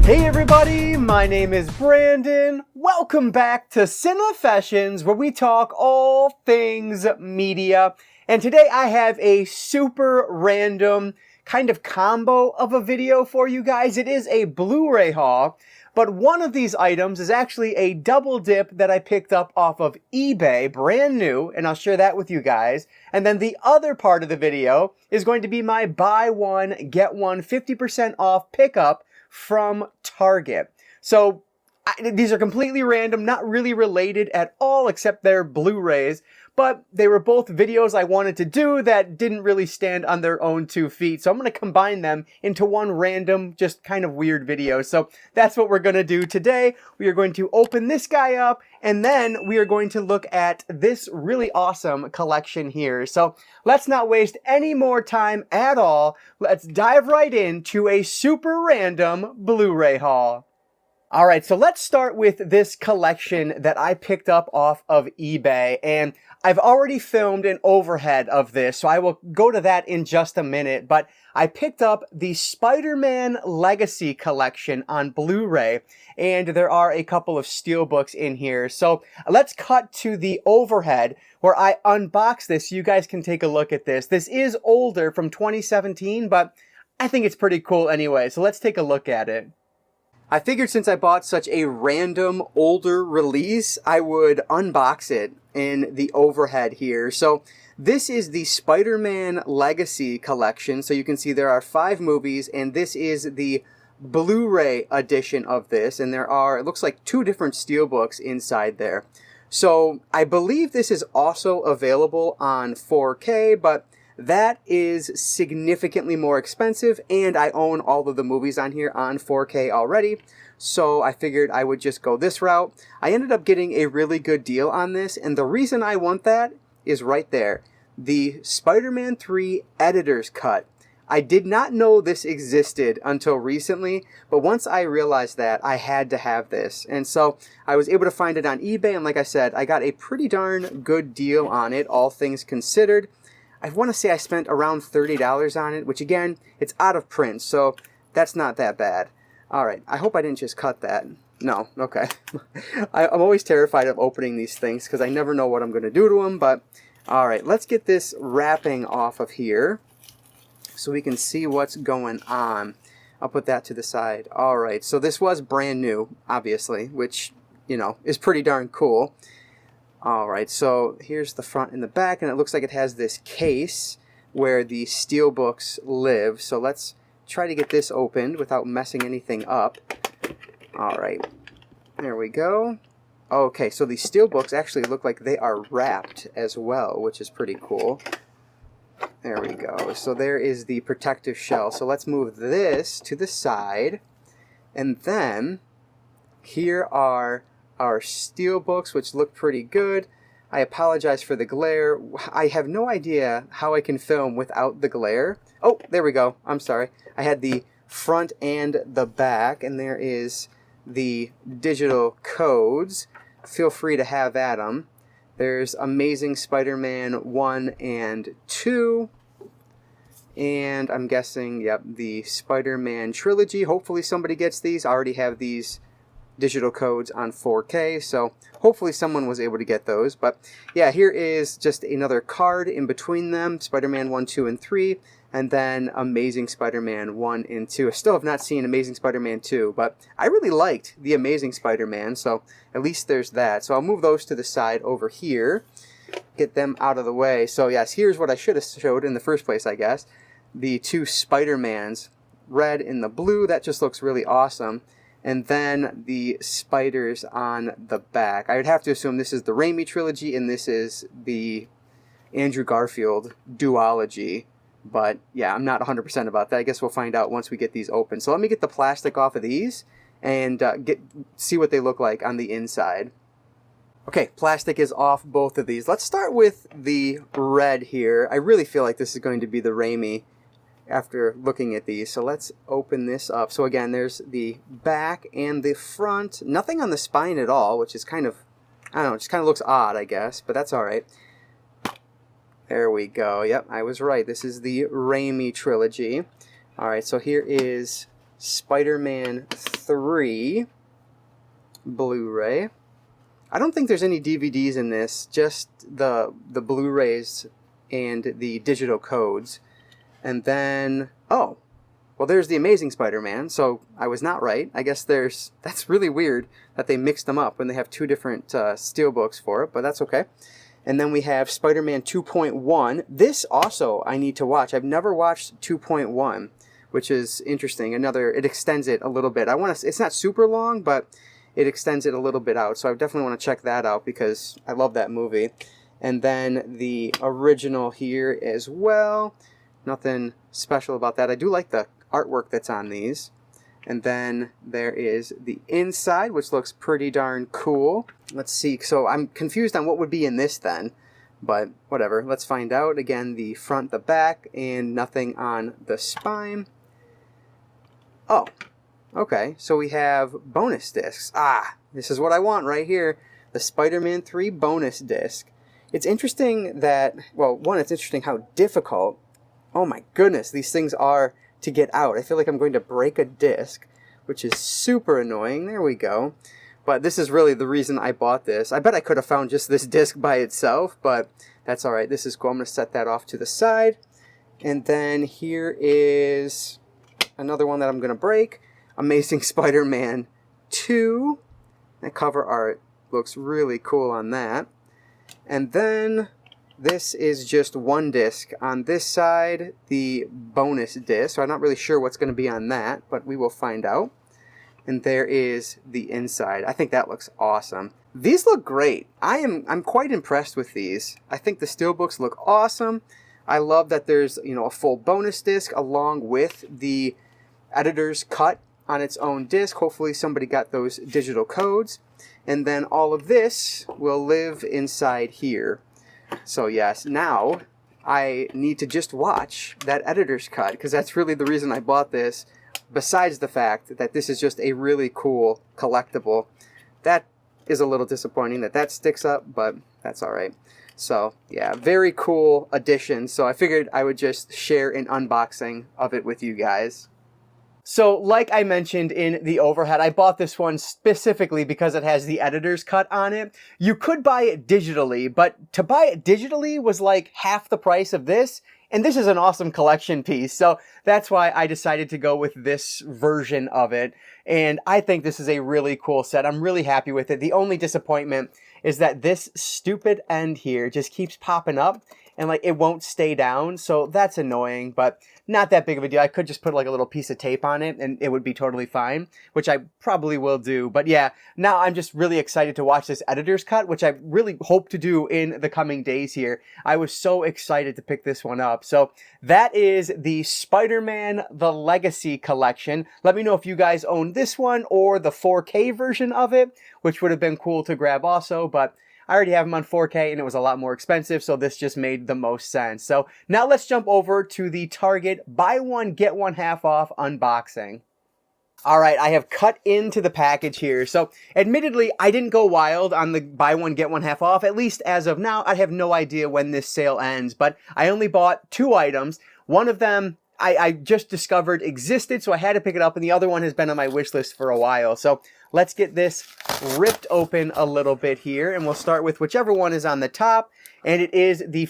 Hey everybody, my name is Brandon. Welcome back to Cinefessions, where we talk all things media. And today I have a super random kind of combo of a video for you guys. It is a Blu-ray haul, but one of these items is actually a double dip that I picked up off of eBay, brand new, and I'll share that with you guys. And then the other part of the video is going to be my buy one, get one 50% off pickup from Target. So these are completely random, not really related at all, except they're Blu-rays, but they were both videos I wanted to do that didn't really stand on their own 2 feet. So I'm going to combine them into one random, just kind of weird video. So that's what we're going to do today. We are going to open this guy up, and then we are going to look at this really awesome collection here. So let's not waste any more time at all. Let's dive right into a super random Blu-ray haul. All right, so let's start with this collection that I picked up off of eBay, and I've already filmed an overhead of this, so I will go to that in just a minute, but I picked up the Spider-Man Legacy Collection on Blu-ray, and there are a couple of steelbooks in here. So let's cut to the overhead where I unbox this so you guys can take a look at this. This is older, from 2017, but I think it's pretty cool anyway, so let's take a look at it. I figured since I bought such a random older release, I would unbox it in the overhead here. So this is the Spider-Man Legacy Collection. So you can see there are 5 movies, and this is the Blu-ray edition of this. And there are, it looks like 2 different steelbooks inside there. So I believe this is also available on 4K, but that is significantly more expensive, and I own all of the movies on here on 4K already, so I figured I would just go this route. I ended up getting a really good deal on this, and the reason I want that is right there. The Spider-Man 3 Editor's Cut. I did not know this existed until recently, but once I realized that, I had to have this. And so I was able to find it on eBay, and like I said, I got a pretty darn good deal on it, all things considered. I want to say I spent around $30 on it, which again, it's out of print, so that's not that bad. Alright, I hope I didn't just cut that. No, okay. I'm always terrified of opening these things because I never know what I'm going to do to them, but alright, let's get this wrapping off of here so we can see what's going on. I'll put that to the side. Alright, so this was brand new, obviously, which, you know, is pretty darn cool. Alright, so here's the front and the back, and it looks like it has this case where the steelbooks live. So let's try to get this opened without messing anything up. Alright, there we go. Okay, so the steelbooks actually look like they are wrapped as well, which is pretty cool. There we go. So there is the protective shell. So let's move this to the side, and then here are our steelbooks, which look pretty good. I apologize for the glare. I have no idea how I can film without the glare. Oh, there we go. I'm sorry. I had the front and the back, and there is the digital codes. Feel free to have at them. There's Amazing Spider-Man 1 and 2. And I'm guessing, yep, the Spider-Man trilogy. Hopefully somebody gets these. I already have these digital codes on 4K, so hopefully someone was able to get those. But yeah, here is just another card in between them, Spider-Man 1, 2, and 3, and then Amazing Spider-Man 1 and 2. I still have not seen Amazing Spider-Man 2, but I really liked the Amazing Spider-Man, so at least there's that. So I'll move those to the side over here, get them out of the way. So yes, here's what I should have showed in the first place, I guess. The 2 Spider-Mans, red and the blue. That just looks really awesome. And then the spiders on the back. I would have to assume this is the Raimi trilogy and this is the Andrew Garfield duology. But yeah, I'm not 100% about that. I guess we'll find out once we get these open. So let me get the plastic off of these and see what they look like on the inside. Okay, plastic is off both of these. Let's start with the red here. I really feel like this is going to be the Raimi after looking at these. So let's open this up. So again, there's the back and the front. Nothing on the spine at all, which is kind of, I don't know, it just kind of looks odd, I guess, but that's all right. There we go. Yep, I was right. This is the Raimi trilogy. All right, so here is Spider-Man 3 Blu-ray. I don't think there's any DVDs in this, just the Blu-rays and the digital codes. And then, oh, well, there's the Amazing Spider-Man, so I was not right. I guess that's really weird that they mixed them up when they have 2 different steelbooks for it, but that's okay. And then we have Spider-Man 2.1. This also I need to watch. I've never watched 2.1, which is interesting. It extends it a little bit. It's not super long, but it extends it a little bit out. So I definitely want to check that out because I love that movie. And then the original here as well. Nothing special about that. I do like the artwork that's on these. And then there is the inside, which looks pretty darn cool. Let's see. So I'm confused on what would be in this then. But whatever. Let's find out. Again, the front, the back, and nothing on the spine. Oh, okay. So we have bonus discs. Ah, this is what I want right here. The Spider-Man 3 bonus disc. It's interesting that, well, one, it's interesting how difficult, oh my goodness, these things are to get out. I feel like I'm going to break a disc, which is super annoying. There we go. But this is really the reason I bought this. I bet I could have found just this disc by itself, but that's all right. This is cool. I'm going to set that off to the side. And then here is another one that I'm going to break. Amazing Spider-Man 2. That cover art looks really cool on that. And then this is just one disc. On this side, the bonus disc. So I'm not really sure what's going to be on that, but we will find out. And there is the inside. I think that looks awesome. These look great. I'm quite impressed with these. I think the steelbooks look awesome. I love that there's, a full bonus disc along with the editor's cut on its own disc. Hopefully somebody got those digital codes. And then all of this will live inside here. So yes, now I need to just watch that editor's cut because that's really the reason I bought this. Besides the fact that this is just a really cool collectible. That is a little disappointing that sticks up, but that's all right. So yeah, very cool addition. So I figured I would just share an unboxing of it with you guys. So like I mentioned in the overhead, I bought this one specifically because it has the editor's cut on it. You could buy it digitally, but to buy it digitally was like half the price of this. And this is an awesome collection piece. So that's why I decided to go with this version of it. And I think this is a really cool set. I'm really happy with it. The only disappointment is that this stupid end here just keeps popping up and like it won't stay down. So that's annoying, but not that big of a deal. I could just put like a little piece of tape on it and it would be totally fine, which I probably will do. But yeah, now I'm just really excited to watch this editor's cut, which I really hope to do in the coming days here. I was so excited to pick this one up. So that is the Spider-Man The Legacy Collection. Let me know if you guys own this one or the 4K version of it, which would have been cool to grab also, but I already have them on 4K and it was a lot more expensive, so this just made the most sense. So now let's jump over to the Target buy one, get one half off unboxing. All right, I have cut into the package here. So admittedly, I didn't go wild on the buy one, get one half off. At least as of now, I have no idea when this sale ends, but I only bought 2 items. One of them I just discovered existed, so I had to pick it up, and the other one has been on my wish list for a while. So let's get this ripped open a little bit here, and we'll start with whichever one is on the top, and it is the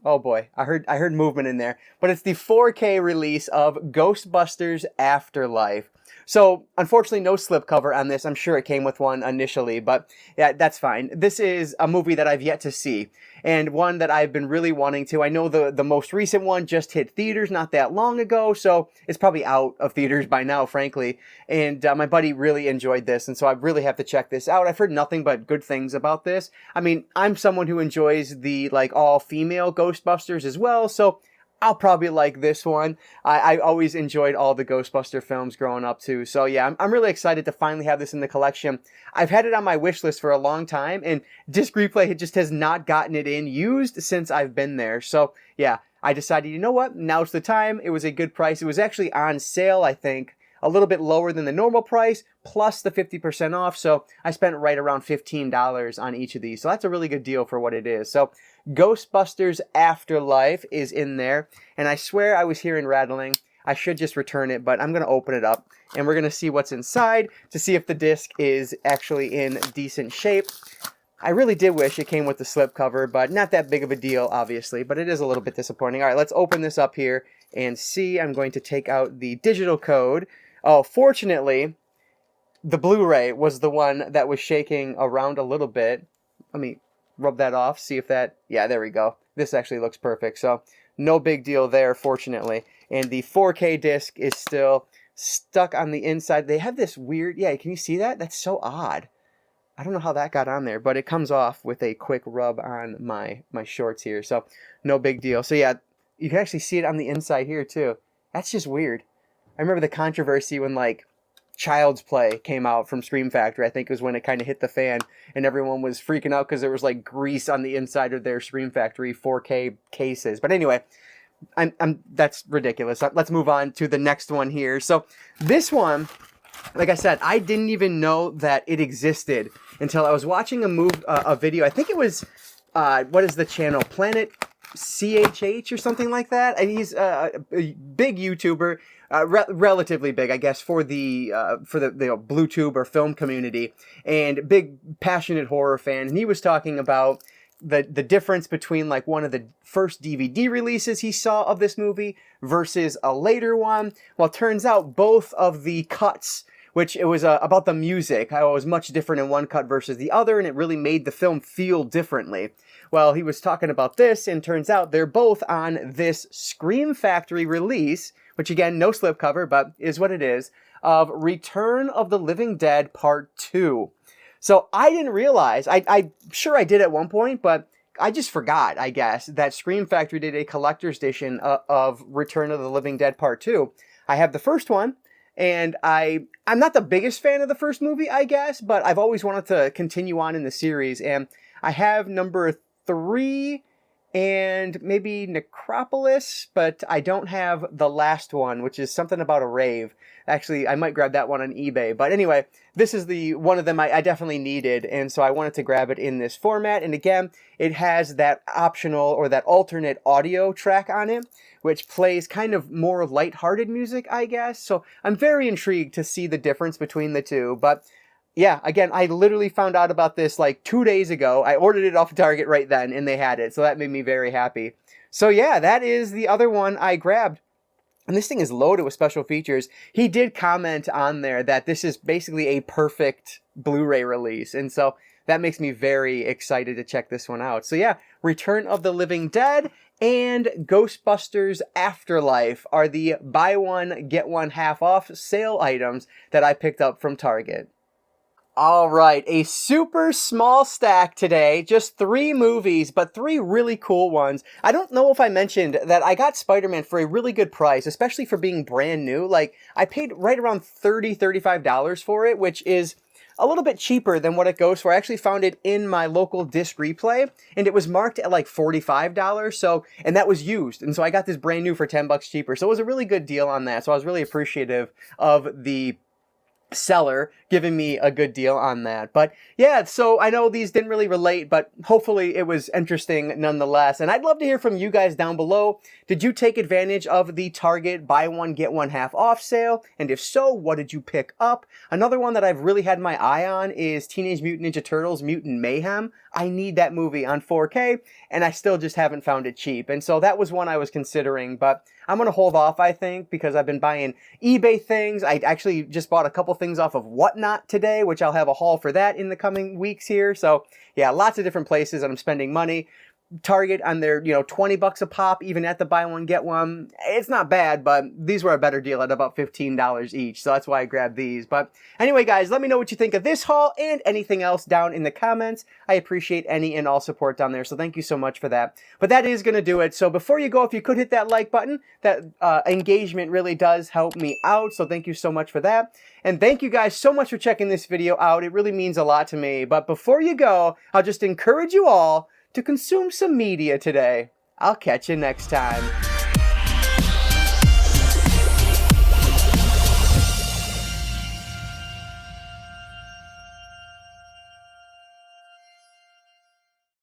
oh boy, I heard movement in there, but it's the 4K release of Ghostbusters Afterlife. So unfortunately no slipcover on this. I'm sure it came with one initially, but yeah, that's fine. This is a movie that I've yet to see and one that I've been really wanting to. I know the most recent one just hit theaters not that long ago, so it's probably out of theaters by now, frankly. And my buddy really enjoyed this, and so I really have to check this out. I've heard nothing but good things about this. I mean, I'm someone who enjoys the like all-female Ghostbusters as well, so I'll probably like this one. I always enjoyed all the Ghostbuster films growing up too. So yeah, I'm really excited to finally have this in the collection. I've had it on my wish list for a long time, and Disc Replay just has not gotten it in used since I've been there. So yeah, I decided, you know what, now's the time. It was a good price. It was actually on sale, I think, a little bit lower than the normal price, plus the 50% off. So I spent right around $15 on each of these. So that's a really good deal for what it is. So Ghostbusters Afterlife is in there. And I swear I was hearing rattling. I should just return it, but I'm going to open it up and we're going to see what's inside to see if the disc is actually in decent shape. I really did wish it came with the slipcover, but not that big of a deal, obviously, but it is a little bit disappointing. All right, let's open this up here and see. I'm going to take out the digital code. Oh, fortunately, the Blu-ray was the one that was shaking around a little bit. Let me rub that off, see if that, yeah, there we go. This actually looks perfect, so no big deal there, fortunately. And the 4K disc is still stuck on the inside. They have this weird, yeah, can you see that? That's so odd. I don't know how that got on there, but it comes off with a quick rub on my shorts here, so no big deal. So yeah, you can actually see it on the inside here too. That's just weird. I remember the controversy when like Child's Play came out from Scream Factory. I think it was when it kind of hit the fan and everyone was freaking out because there was like grease on the inside of their Scream Factory 4K cases. But anyway, that's ridiculous. Let's move on to the next one here. So this one, like I said, I didn't even know that it existed until I was watching a video. I think it was, what is the channel? Planet CHH or something like that. And he's a big YouTuber, relatively big, I guess, for the BlueTube or film community, and big passionate horror fan. And he was talking about the difference between like one of the first DVD releases he saw of this movie versus a later one. Well, it turns out both of the cuts, which it was about the music, how it was much different in one cut versus the other, and it really made the film feel differently. Well, he was talking about this, and turns out they're both on this Scream Factory release, which again, no slipcover, but is what it is, of Return of the Living Dead Part 2. So I didn't realize, I'm sure I did at one point, but I just forgot, I guess, that Scream Factory did a collector's edition of Return of the Living Dead Part 2. I have the first one, and I'm not the biggest fan of the first movie, I guess, but I've always wanted to continue on in the series, and I have number 3 and maybe Necropolis, but I don't have the last one, which is something about a rave. Actually, I might grab that one on eBay. But anyway, this is the one of them I definitely needed, and so I wanted to grab it in this format. And again, it has that optional or that alternate audio track on it, which plays kind of more lighthearted music, I guess. So I'm very intrigued to see the difference between the two. But yeah, again, I literally found out about this like 2 days ago. I ordered it off Target right then, and they had it. So that made me very happy. So yeah, that is the other one I grabbed. And this thing is loaded with special features. He did comment on there that this is basically a perfect Blu-ray release. And so that makes me very excited to check this one out. So yeah, Return of the Living Dead and Ghostbusters Afterlife are the buy one, get one half off sale items that I picked up from Target. All right, a super small stack today, just 3 movies, but 3 really cool ones. I don't know if I mentioned that I got Spider-Man for a really good price, especially for being brand new. Like, I paid right around $30, $35 for it, which is a little bit cheaper than what it goes for. I actually found it in my local disc replay, and it was marked at like $45, so, and that was used. And so I got this brand new for $10 cheaper. So it was a really good deal on that. So I was really appreciative of the seller giving me a good deal on that. But yeah, so I know these didn't really relate, but hopefully it was interesting nonetheless. And I'd love to hear from you guys down below. Did you take advantage of the Target buy one, get one half off sale? And if so, what did you pick up? Another one that I've really had my eye on is Teenage Mutant Ninja Turtles Mutant Mayhem. I need that movie on 4K, and I still just haven't found it cheap. And so that was one I was considering, but I'm going to hold off, I think, because I've been buying eBay things. I actually just bought a couple things off of Whatnot today, which I'll have a haul for that in the coming weeks here. So yeah, lots of different places that I'm spending money. Target on their, $20 a pop, even at the buy one, get one. It's not bad, but these were a better deal at about $15 each. So that's why I grabbed these. But anyway, guys, let me know what you think of this haul and anything else down in the comments. I appreciate any and all support down there. So thank you so much for that. But that is going to do it. So before you go, if you could hit that like button, that engagement really does help me out. So thank you so much for that. And thank you guys so much for checking this video out. It really means a lot to me. But before you go, I'll just encourage you all to consume some media today. I'll catch you next time.